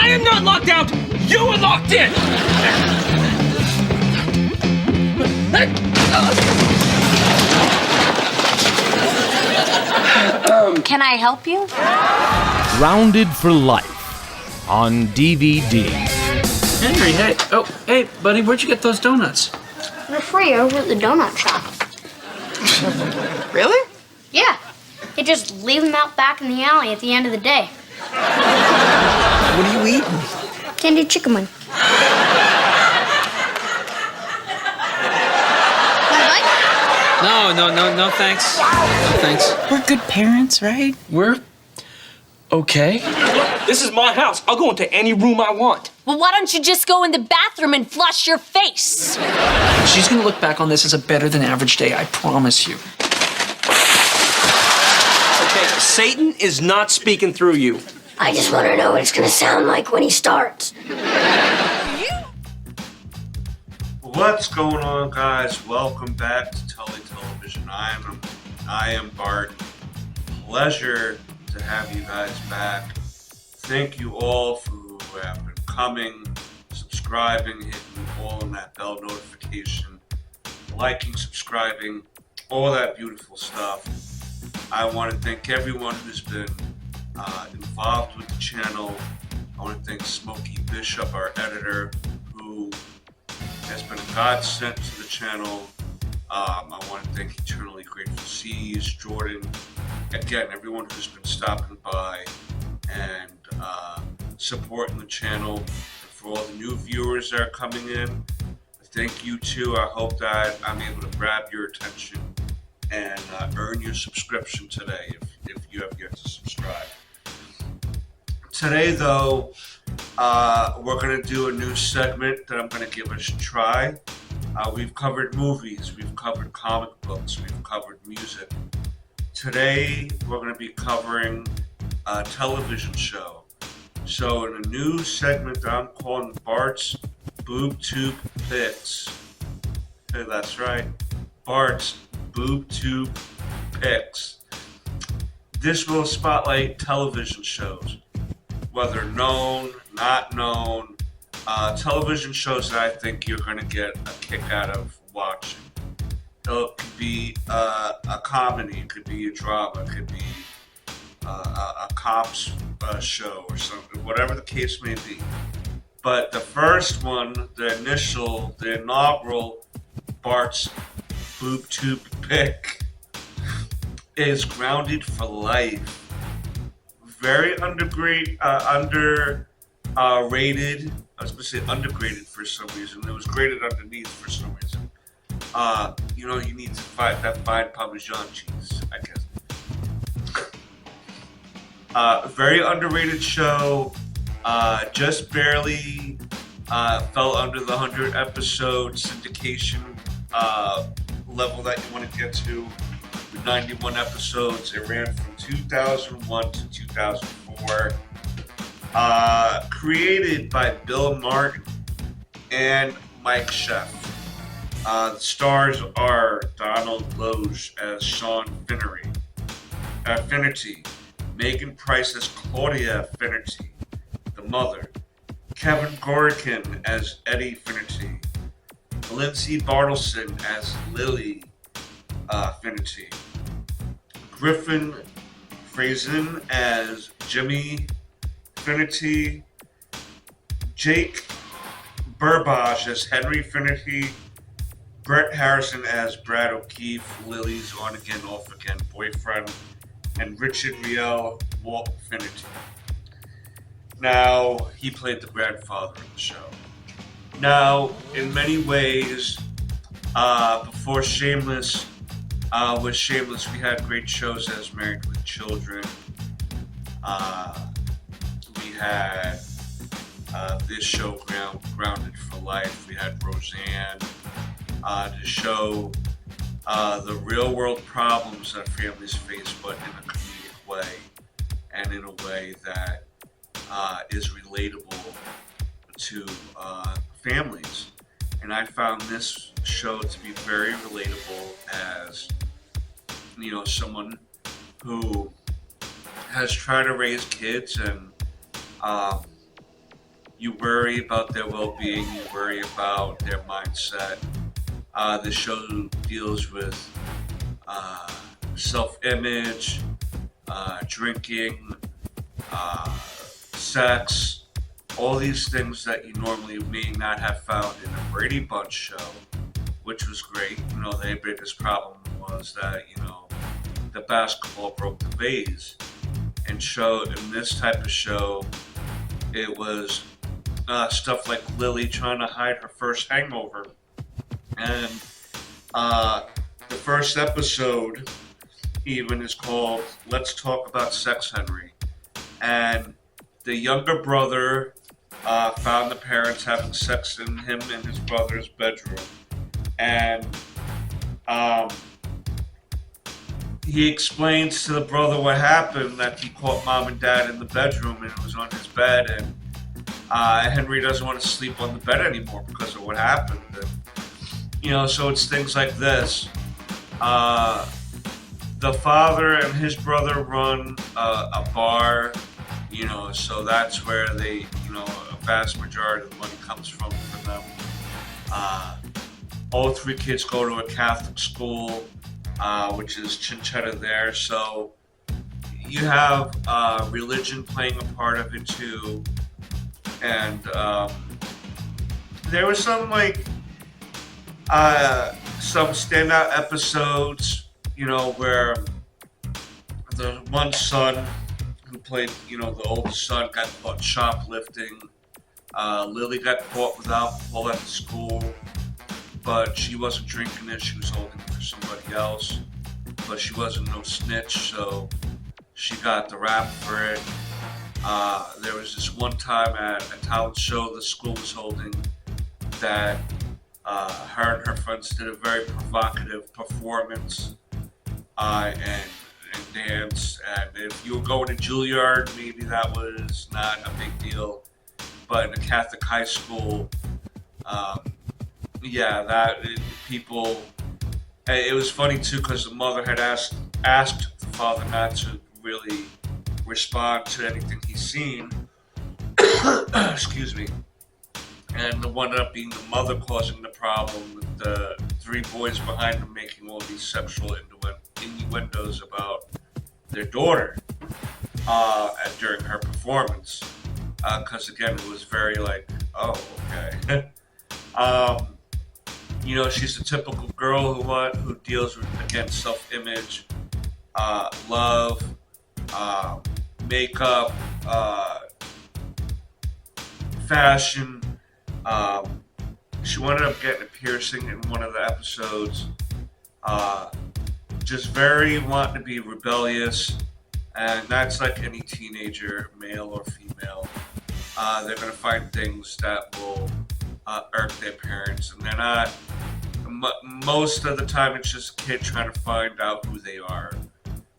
am not locked out! You are locked in! Can I help you? Grounded for Life on DVD. Henry, hey. Oh, hey, buddy, where'd you get those donuts? They're free over at the donut shop. Really? Yeah. They just leave them out back in the alley at the end of the day. What are you eating? Candied chicken wing. No, thanks. No, thanks. We're good parents, right? We're okay. This is my house. I'll go into any room I want. Well, why don't you just go in the bathroom and flush your face? She's gonna look back on this as a better than average day, I promise you. Okay, Satan is not speaking through you. I just want to know what it's going to sound like when he starts. What's going on, guys? Welcome back to Tully Television. I am Bart. Pleasure to have you guys back. Thank you all for who have been coming, subscribing, hitting all on that bell notification, liking, subscribing, all that beautiful stuff. I want to thank everyone who's been involved with the channel. I want to thank Smokey Bishop, our editor, who has been a godsend to the channel. I want to thank Eternally Grateful Seas, Jordan, again, everyone who's been stopping by and supporting the channel. And for all the new viewers that are coming in, thank you too. I hope that I'm able to grab your attention and earn your subscription today if you have yet to subscribe. Today, though, we're going to do a new segment that I'm going to give us a try. We've covered movies, we've covered comic books, we've covered music. Today, we're going to be covering a television show. So in a new segment that I'm calling Bart's Boob Tube Picks. Hey, that's right, Bart's Boob Tube Picks. This will spotlight television shows, whether known, not known, television shows that I think you're going to get a kick out of watching. It could be a comedy, it could be a drama, it could be a cops show or something, whatever the case may be. But the first one, the inaugural Bart's Boob Tube Pick is Grounded for Life. Very underrated. I was going to say undergraded for some reason. It was graded underneath for some reason. You need to find that fine Parmesan cheese, I guess. Very underrated show. Just barely fell under the 100 episode syndication level that you want to get to. With 91 episodes, it ran from 2001 to 2004. Created by Bill Martin and Mike Sheff. The stars are Donald Loge as Sean Finnerty, Megan Price as Claudia Finnerty, the mother, Kevin Gorkin as Eddie Finnerty, Lindsay Bartleson as Lily Finnerty, Griffin Frazen as Jimmy Finnerty, Jake Burbage as Henry Finnerty, Brett Harrison as Brad O'Keefe, Lily's on-again, off-again boyfriend, and Richard Riel Walt Finnerty. Now, he played the grandfather of the show. Now, in many ways, before Shameless, with Shameless, we had great shows as Married with Children. We had this show, Grounded for Life. We had Roseanne to show the real world problems that families face, but in a comedic way and in a way that is relatable to families. And I found this show to be very relatable as, someone who has tried to raise kids and You worry about their well-being. You worry about their mindset. The show deals with self-image, drinking, sex, all these things that you normally may not have found in a Brady Bunch show, which was great. You know, their biggest problem was that, you know, the basketball broke the vase. And in this type of show, it was stuff like Lily trying to hide her first hangover. And the first episode even is called Let's Talk About Sex, Henry. And the younger brother found the parents having sex in him and his brother's bedroom. And he explains to the brother what happened, that he caught mom and dad in the bedroom and it was on his bed. And Henry doesn't want to sleep on the bed anymore because of what happened. And, you know, so it's things like this. The father and his brother run a bar, you know, so that's where they, you know, a vast majority of the money comes from for them. All three kids go to a Catholic school, which is Chinchetta there, so you have religion playing a part of it too. And there was some some standout episodes, you know, where the one son who played, you know, the oldest son got caught shoplifting. Lily got caught with alcohol at the school, but she wasn't drinking it. She was holding it for somebody else, but she wasn't no snitch, so she got the rap for it. There was this one time at a talent show the school was holding that her and her friends did a very provocative performance and dance. And if you were going to Juilliard, maybe that was not a big deal. But in a Catholic high school, people. It was funny too because the mother had asked the father not to really respond to anything he's seen. Excuse me. And it wound up being the mother causing the problem with the three boys behind him making all these sexual innuendos about their daughter during her performance. Because again, it was very like, oh, okay. You know, she's a typical girl who deals with, again, self-image, love, makeup, fashion. She ended up getting a piercing in one of the episodes. Just very wanting to be rebellious, and that's like any teenager, male or female. They're going to find things that will irk their parents, and they're not. Most of the time, it's just a kid trying to find out who they are,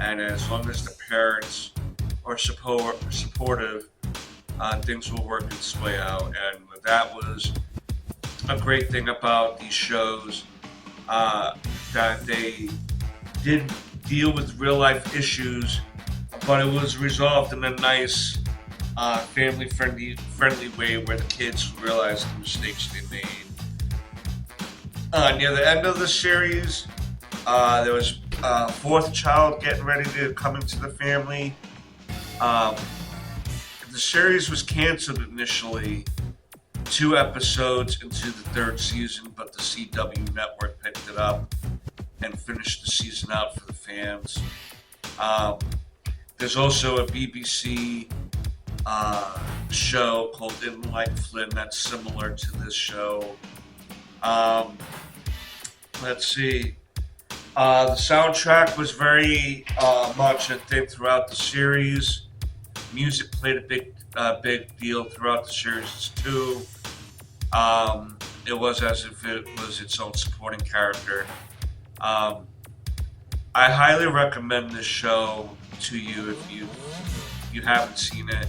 and as long as the parents are supportive, things will work its way out. And that was a great thing about these shows, that they did deal with real life issues, but it was resolved in a nice, family friendly way where the kids realized the mistakes they made. Near the end of the series, there was a fourth child getting ready to come into the family. The series was canceled initially 2 episodes into the 3rd season, but the CW network picked it up and finished the season out for the fans. There's also a BBC show called In Like Flynn that's similar to this show. Let's see. The soundtrack was very much a thing throughout the series. Music played a big deal throughout the series too. It was as if it was its own supporting character. I highly recommend this show to you if you haven't seen it.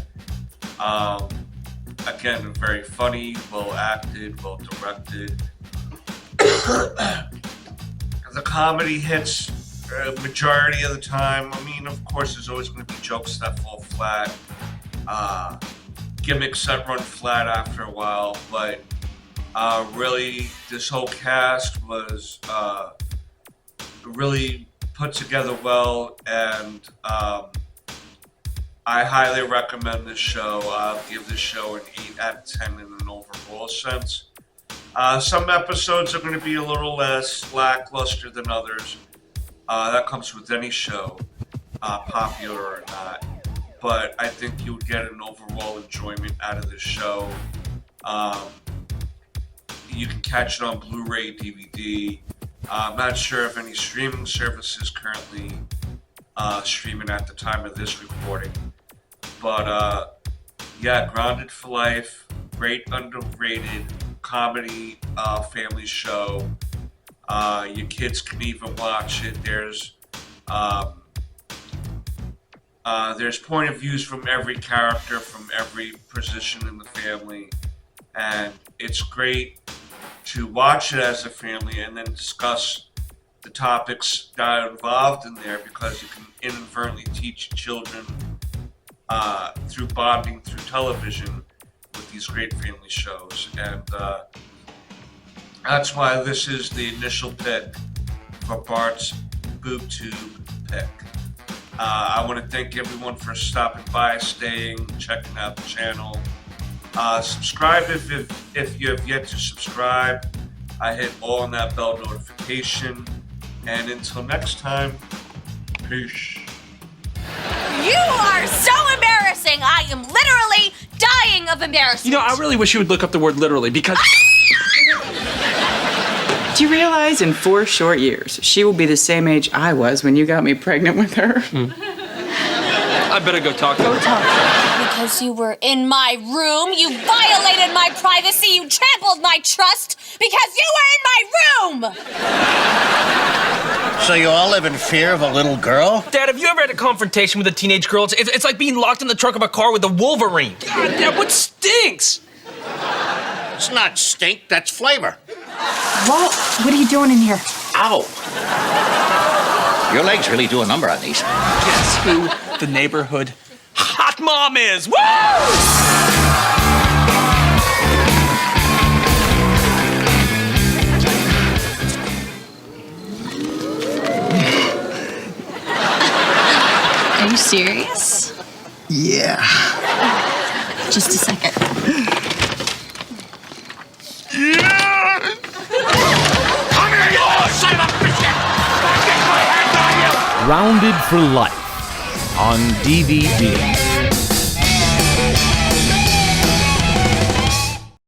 Again, very funny, well acted, well directed. The comedy hits majority of the time. I mean, of course, there's always going to be jokes that fall flat. gimmicks that run flat after a while, but really, this whole cast was really put together well, and I highly recommend this show. I'll give this show an 8 out of 10 in an overall sense. Some episodes are going to be a little less lackluster than others. That comes with any show, popular or not. But I think you would get an overall enjoyment out of this show. You can catch it on Blu-ray, DVD. I'm not sure if any streaming services currently streaming at the time of this recording. But yeah, Grounded for Life, great underrated comedy family show. Your kids can even watch it. There's point of views from every character, from every position in the family, and it's great to watch it as a family and then discuss the topics that are involved in there, because you can inadvertently teach children through bonding through television with these great family shows. And that's why this is the initial pick for Bart's BoobTube pick. I want to thank everyone for stopping by, staying, checking out the channel. Subscribe if you have yet to subscribe. I hit all on that bell notification. And until next time, peace. You are so embarrassing! I am literally dying of embarrassment! You know, I really wish you would look up the word literally, because... Do you realize in 4 short years, she will be the same age I was when you got me pregnant with her? I better go talk to her. Because you were in my room, you violated my privacy, you trampled my trust, because you were in my room! So you all live in fear of a little girl? Dad, have you ever had a confrontation with a teenage girl? It's like being locked in the trunk of a car with a Wolverine. God, Dad, what stinks? It's not stink, that's flavor. Walt, what are you doing in here? Ow. Your legs really do a number on these. Guess who the neighborhood hot mom is? Woo! Are you serious? Yeah. Just a second. Come here, you son of a bitch! Get my hands on you! Grounded for Life on DVD.